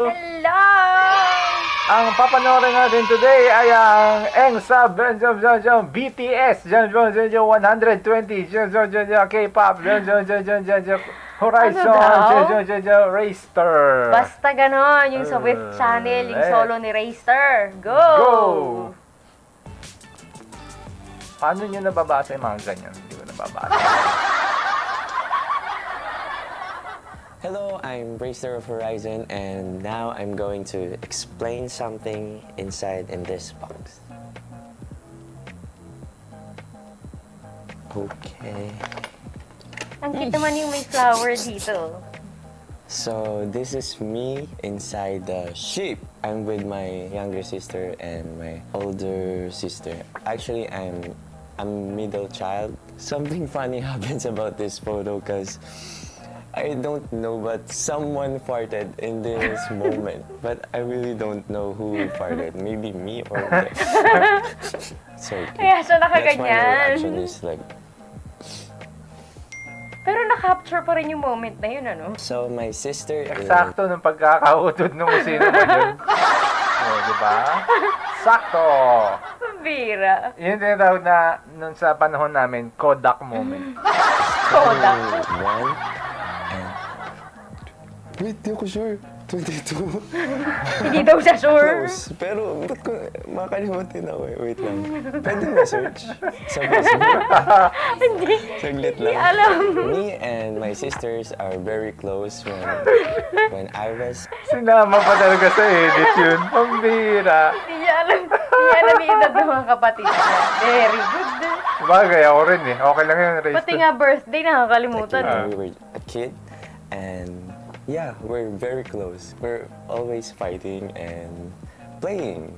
Hello! Ang papanoorin natin today ay ang ENSAB BTS 120 K-pop Horizon Racer. Basta ganon, yung sa With Channel, yung solo ni Racer. Go! Go! Paano nyo nababasa yung mga ganyan? Hindi ko nababasa. Hello, I'm Racer of Horizon, and now I'm going to explain something inside in this box. Okay. Ang cute naman yung may flower dito. So this is me inside the ship. I'm with my younger sister and my older sister. Actually, I'm middle child. Something funny happens about this photo because I don't know, but someone farted in this moment. But I really don't know who farted. Maybe me or them. So Kaya siya that's why my nakaganyan. reaction is like. Pero na-capture pa rin yung moment na yun, ano? So my sister is. Eksakto ng pagkakautod nung sino ba yun. Diba? Sakto! Bira. Yun tinatawag na nun sa panahon namin, Kodak moment. Kodak. One. And... Wait, di ako sure. 22. Hindi daw siya sure. Close. Pero ba't ko makalimutin ako eh. Wait lang. Pwede ma-search sa Facebook. Hindi. Saglit Hindi lang. alam. Me and my sisters are very close when I was. Sinama pa talaga sa edit yun. Pambira. Hindi niya alam. Hindi niya alam yung edad ng mga kapatid niya. Very good. Bagay, ako rin eh. Okay lang yun, Race. Pati nga birthday, nakakalimutan. When we were a kid, and yeah, we're very close. We're always fighting and playing.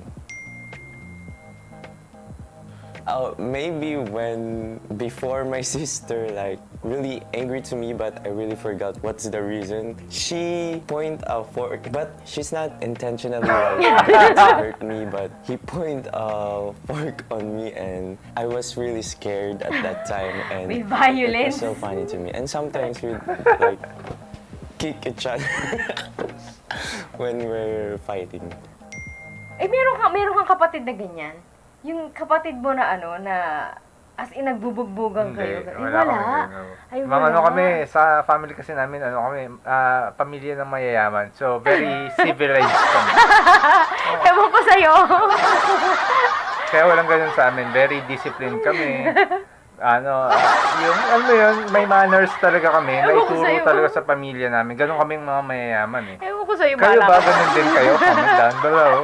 Maybe when before my sister like really angry to me, but I really forgot what's the reason. She point a fork, but she's not intentionally like, to hurt me, but he point a fork on me, and I was really scared at that time, and May it violence. was so funny to me. And sometimes we like kick each other when we're fighting. Eh, meron kang kapatid na ganyan? Yung kapatid mo na ano, na as in nagbubugbugan kayo? Eh, wala. Ay, Mga wala. ano kami, sa family kasi namin, ano kami, pamilya ng mayayaman. So, very civilized kami. Ewan ko sa'yo. Kaya walang ganun sa amin. Very disciplined kami. Yung, alam mo yun, may manners talaga kami. Ewan ko Naituro sa'yo. talaga sa pamilya namin. Ganun kaming mga mayayaman eh. Ewan ko sa'yo, Kayo bahala ba, ka. ganun din kayo? Comment down below.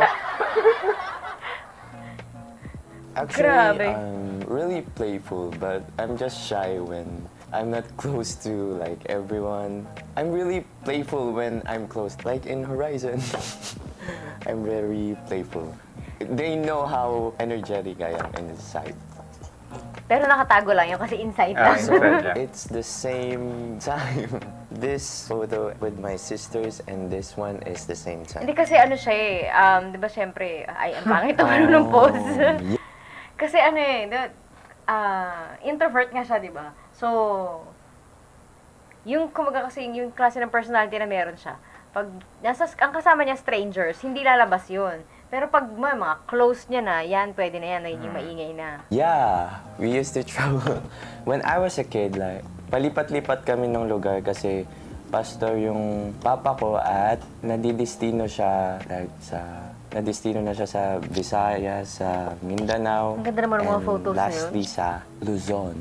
Actually, Grabe. I'm really playful, but I'm just shy when I'm not close to like everyone. I'm really playful when I'm close, like in Horizon. I'm very playful. They know how energetic I am inside. Pero nakatago lang yun kasi inside Ah, lang. So inside lang. it's the same time. This photo with my sisters and this one is the same time. Hindi kasi ano siya eh, di ba syempre, ay, ang pangit naman ng pose. yeah. Kasi ano eh, introvert nga siya, di ba? So, yung kumaga kasi yung klase ng personality na meron siya, pag ang kasama niya strangers, hindi lalabas yun. Pero pag mga close niya na, yan, pwede na yan, nagiging maingay na. Yeah, we used to travel. When I was a kid, like, palipat-lipat kami ng lugar kasi pastor yung papa ko at nadidestino siya na siya sa Visayas, sa Mindanao. Ang ganda naman ng mga and photos na yun. lastly sa Luzon.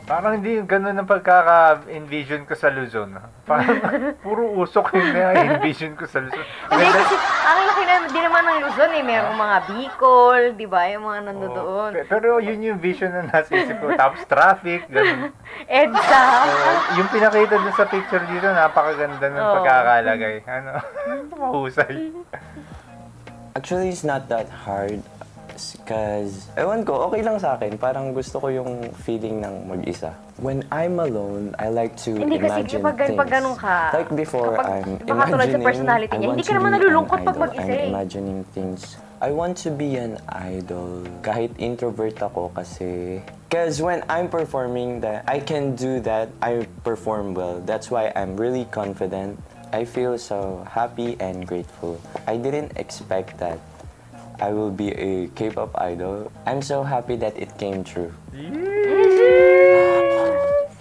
Parang hindi ganun ang pagkaka-envision ko sa Luzon. Parang puro usok yung na-envision ko sa Luzon. Hindi kasi, ang laki na din naman ng Luzon eh. Merong mga Bicol, di ba? Yung mga nandoon. Pero yun yung vision na nasa isip ko. Tapos traffic, ganun. EDSA. Yung pinakita dun sa picture dito, napakaganda ng Oo. pagkakalagay. Mahusay. Actually, it's not that hard. Because, ewan ko, okay lang sa akin. Parang gusto ko yung feeling ng mag-isa. When I'm alone, I like to Hindi kasi imagine pag things. ganun ka, Like before, kapag I'm baka tulad sa imagining, personality I niya, want hindi ka to naman be nalulungkot an pag idol. mag-isa I'm eh. imagining things. I want to be an idol. Kahit introvert ako kasi... Because when I'm performing, I can do that. I perform well. That's why I'm really confident. I feel so happy and grateful. I didn't expect that I will be a K-pop idol. I'm so happy that it came true.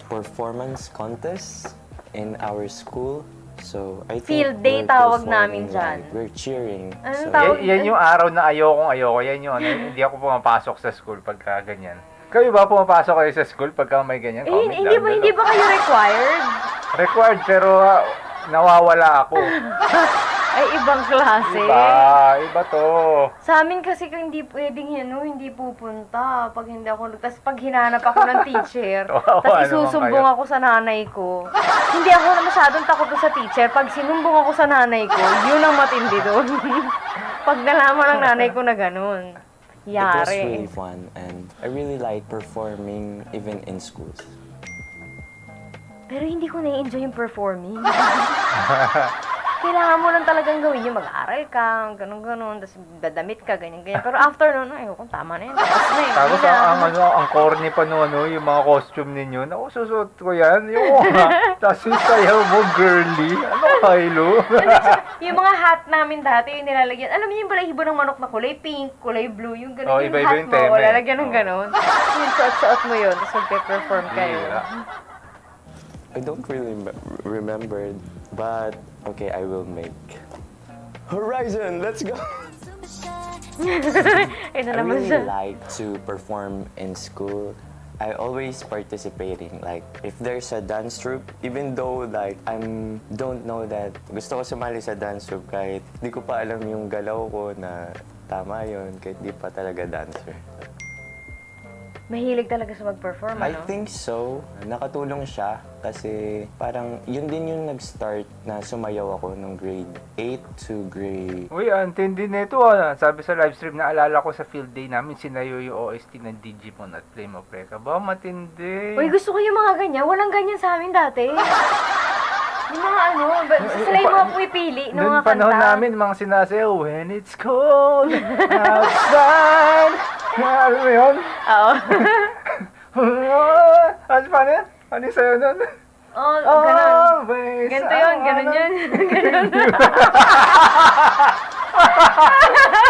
Performance contest in our school. So I think Field day we're tawag performing namin dyan. live. We're cheering. Anong So, tawag? Yan yung araw na ayoko. Yan yung hindi ako pumapasok sa school pagka ganyan. Kayo ba pumapasok kayo sa school pagka may ganyan? Comment Hindi down ba, hindi below. ba kayo required? Required pero nawawala ako. Ay, ibang klase. Iba to. Sa amin kasi kung hindi pwedeng hindi pupunta pag hindi ako, tapos pag hinanap ako ng teacher, Kawawa tapos naman isusumbong kayo. ako sa nanay ko. Hindi ako masyadong takot sa teacher. Pag sinumbong ako sa nanay ko, yun ang matindi doon. Pag nalaman ng nanay ko na ganun. it was really Yari. fun and I really like performing even in schools. Pero hindi ko na-enjoy yung performing. Kailangan mo lang talagang gawin yung mag-aaral ka, ganun-ganun, tapos dadamit ka, ganyan-ganyan. Pero after nun, ayoko, tama na yun. Tapos na yun. Tapos hindi na. ang corny pa yung mga costume ninyo. Naku, susuot ko yan. Yung tapos yung sayaw mo, girly. Ano, Kylo? Yung mga hat namin dati, yung nilalagyan. Alam niyo yung balahibo ng manok na kulay pink, kulay blue, yung ganun. Oh, yung iba-iba hat yung mo, tema eh. lalagyan ng ganun. Yung suot-suot mo yun, tapos magpe-perform kayo. Bira. I don't really remember, but okay, I will make. Horizon, let's go! Ayun na I naman really siya. like to perform in school. I always participating. Like, if there's a dance troupe, even though like don't know that gusto ko sumali sa dance troupe kahit di ko pa alam yung galaw ko na tama yun, kahit di pa talaga dancer. Mahilig talaga sa mag-perform, I ano? think so. Nakatulong siya kasi parang yun din yung nag-start na sumayaw ako nung grade 8 to grade... Uy, antindi nito ah. Sabi sa live stream, naalala ko sa field day namin, sinayo yung OST ng Digimon at Flame of Recca. Ba, matindi. Uy, gusto ko yung mga ganyan. Walang ganyan sa amin dati. Yung mga sila yung mga pumipili ng mga Noong kanta. panahon namin, mga sinasayaw, when it's cold outside. Alam mo yun? Oo. Ano pa na? Ano yung sayo nun? Oh, ganun. Always Ganito yun, ganun yun. Ganun.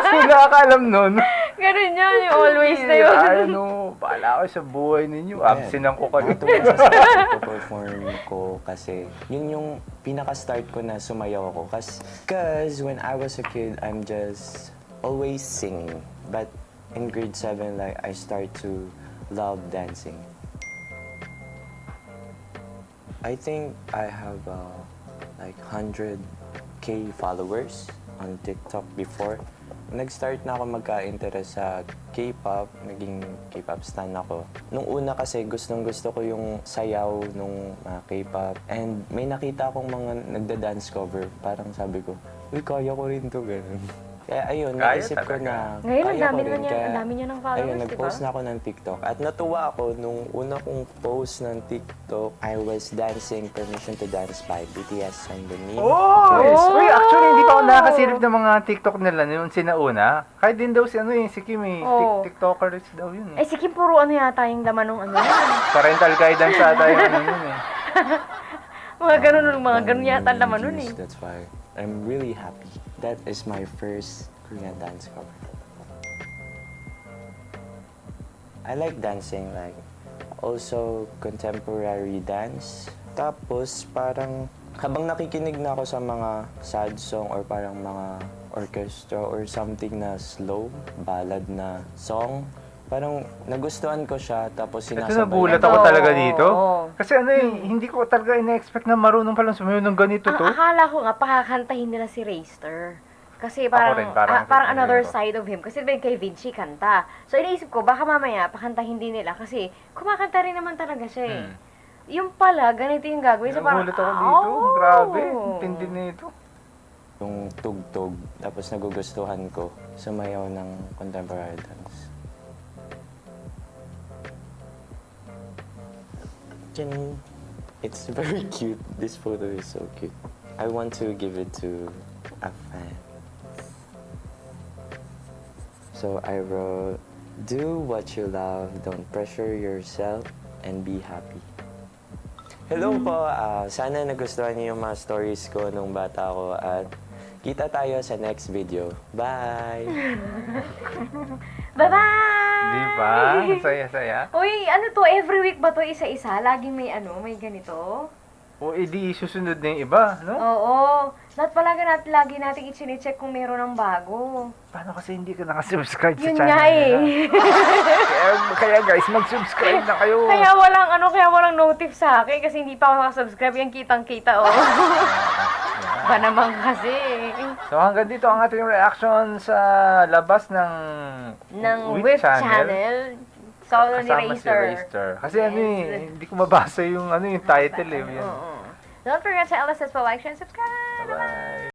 Sila ka alam nun. Ganun yun, yung always na yun. Ano, bahala ko sa buhay ninyo. Absinan ko kayo. Nakatuwa sa start ko perform ko kasi yun yung pinaka-start ko na sumayaw ako. Cause when I was a kid, I'm just always singing. But in grade 7, like, I start to love dancing. I think I have like 100K followers on TikTok before. Nag-start na ako magka-interest sa K-pop, naging K-pop stan ako. Nung una kasi gustong-gusto ko yung sayaw nung K-pop. And may nakita akong mga nagda-dance cover. Parang sabi ko, uy, kaya ko rin to, ganun. Kaya ayun, Kaya naisip ko talaga. na Ngayon, ang kaya ko dami rin. na niya, Kaya, ang dami niya ng followers, ayun, di ba? nag-post na ako ng TikTok. At natuwa ako nung una kong post ng TikTok, I was dancing Permission to Dance by BTS and the Meme. Oh! Oh! Uy, actually, hindi pa ako nakakasilip ng mga TikTok nila noon sinauna. Kahit din daw si si Kim eh. Oo. TikTokers daw yun Eh, eh. si Kim, puro yata yung laman ng yun. Parental guidance ata yung yun eh. Mga ganun yata ang laman nun eh. That's why I'm really happy. That is my first Korean dance cover. I like dancing, like also contemporary dance. Tapos parang habang nakikinig na ako sa mga sad song or parang mga orchestra or something na slow, ballad na song, parang nagustuhan ko siya tapos Ito sinasabay. nagulat Ito, ako talaga dito. oo. Kasi hindi ko talaga ina-expect na marunong palang sumayo ng ganito Ang to. akala ko nga, pakakantahin nila si Rayster. Kasi parang, rin, parang parang ano another yun. side of him. Kasi diba kay Vinci kanta. So iniisip ko, baka mamaya pakantahin din nila. Kasi kumakanta rin naman talaga siya eh. Yung pala, ganito yung gagawin. So parang, Nagulat ako dito. oh! Grabe. Ang tindi nito. Yung tugtog, tapos nagugustuhan ko sumayaw ng contemporary dance. Tiyan. It's very cute. This photo is so cute. I want to give it to a fan. So I wrote, do what you love, don't pressure yourself, and be happy. Hello po, sana nagustuhan niyo yung mga stories ko nung bata ko at kita tayo sa next video. Bye! Bye-bye! Di ba? Saya-saya. Uy, ano to? Every week ba to isa-isa? Laging may may ganito? O, edi susunod na yung iba, no? Oo. Lagi natin i-check kung meron ng bago. Paano kasi hindi ka nakasubscribe sa Yun channel nga eh. nila? Kaya guys, mag-subscribe na kayo. kaya walang notif sa akin kasi hindi pa ako nakasubscribe. Yan kitang-kita, oh. Ba naman kasi. So hanggang dito ang ating reaction sa labas ng Whip Channel. Solo ni Kasama si Racer. Racer. Kasi Yes. ano eh, hindi ko mabasa yung yung title eh. Yan. Oo. Don't forget to LSS for like, share, and subscribe. Bye-bye.